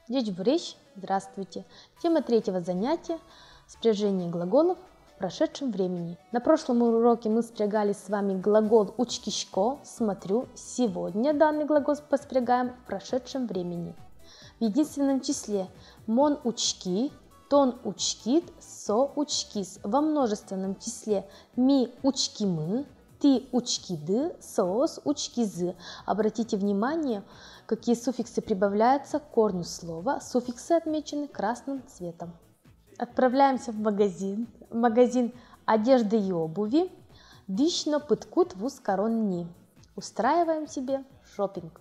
Дечбурещ, здравствуйте. Тема третьего занятия – спряжение глаголов в прошедшем времени. На прошлом уроке мы спрягали с вами глагол учкишко, смотрю. Сегодня данный глагол поспрягаем в прошедшем времени. В единственном числе мон учки, тон учкит, со учкис. Во множественном числе ми учкимы, ты учкиды, соос учкизы. Обратите внимание, какие суффиксы прибавляются к корню слова. Суффиксы отмечены красным цветом. Отправляемся в магазин одежды и обуви. Дично пыткут вуз коронни. Устраиваем себе шопинг.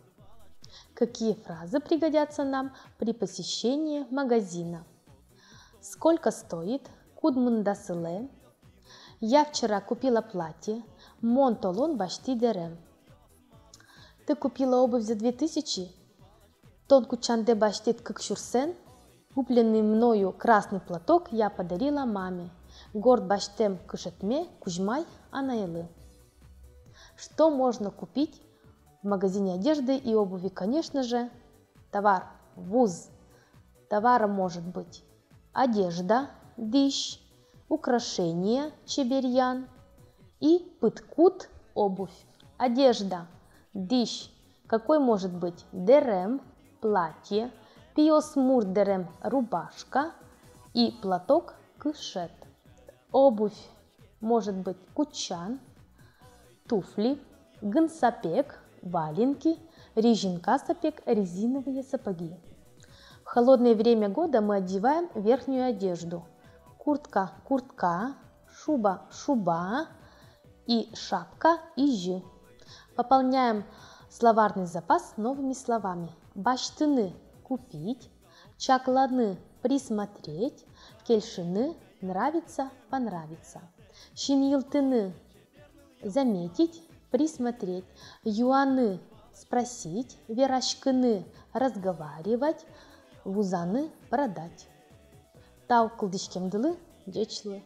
Какие фразы пригодятся нам при посещении магазина? Сколько стоит? Кудмундасыле. Я вчера купила платье. Монтолон башти дерем. Ты купила обувь за 2000? Тонку чанде баштит кыкшурсен. Купленный мною красный платок я подарила маме. Горд баштем кышетме кужмай анаэлы. Что можно купить в магазине одежды и обуви? Конечно же, товар, вуз. Товаром может быть одежда, диш, украшения, чеберьян и пыткут, обувь. Одежда, диш, какой может быть? Дерем, платье, пиосмур дерем, рубашка и платок кышет. Обувь может быть кучан, туфли, гынсапек, валенки, рижинкасапек, резиновые сапоги. В холодное время года мы одеваем верхнюю одежду. Куртка, куртка, шуба, шуба и шапка, ижи. Пополняем словарный запас новыми словами. Баштыны – купить, чакланы – присмотреть, кельшины – нравится, понравится. Шиньилтыны – заметить, присмотреть, юаны – спросить, верашкыны – разговаривать, вузаны – продать. Тау кылдышкемдылы, дечлы.